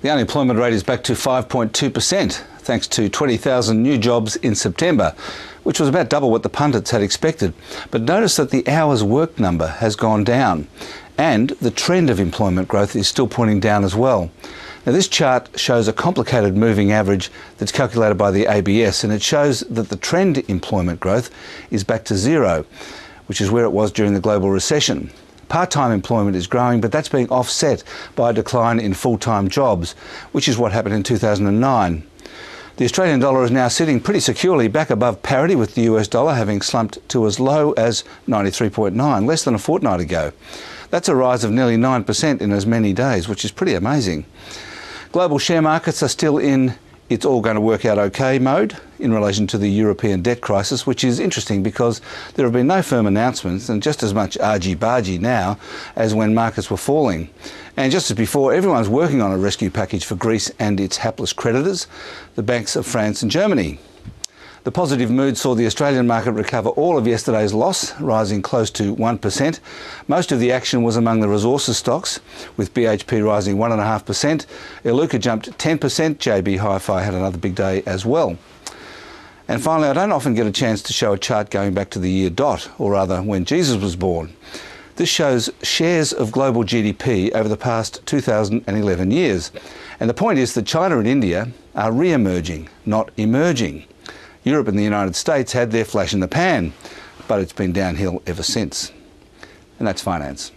The unemployment rate is back to 5.2%, thanks to 20,000 new jobs in September, which was about double what the pundits had expected. But notice that the hours worked number has gone down, and the trend of employment growth is still pointing down as well. Now, this chart shows a complicated moving average that's calculated by the ABS, and it shows that the trend employment growth is back to zero, which is where it was during the global recession. Part-time employment is growing, but that's being offset by a decline in full-time jobs, which is what happened in 2009. The Australian dollar is now sitting pretty securely back above parity with the US dollar, having slumped to as low as 93.9, less than a fortnight ago. That's a rise of nearly 9% in as many days, which is pretty amazing. Global share markets are still in "it's all going to work out okay" mode in relation to the European debt crisis, which is interesting because there have been no firm announcements and just as much argy-bargy now as when markets were falling. And just as before, everyone's working on a rescue package for Greece and its hapless creditors, the banks of France and Germany. The positive mood saw the Australian market recover all of yesterday's loss, rising close to 1%. Most of the action was among the resources stocks, with BHP rising 1.5%. Iluka jumped 10%. JB Hi-Fi had another big day as well. And finally, I don't often get a chance to show a chart going back to the year dot, or rather when Jesus was born. This shows shares of global GDP over the past 2011 years. And the point is that China and India are re-emerging, not emerging. Europe and the United States had their flash in the pan, but it's been downhill ever since. And that's finance.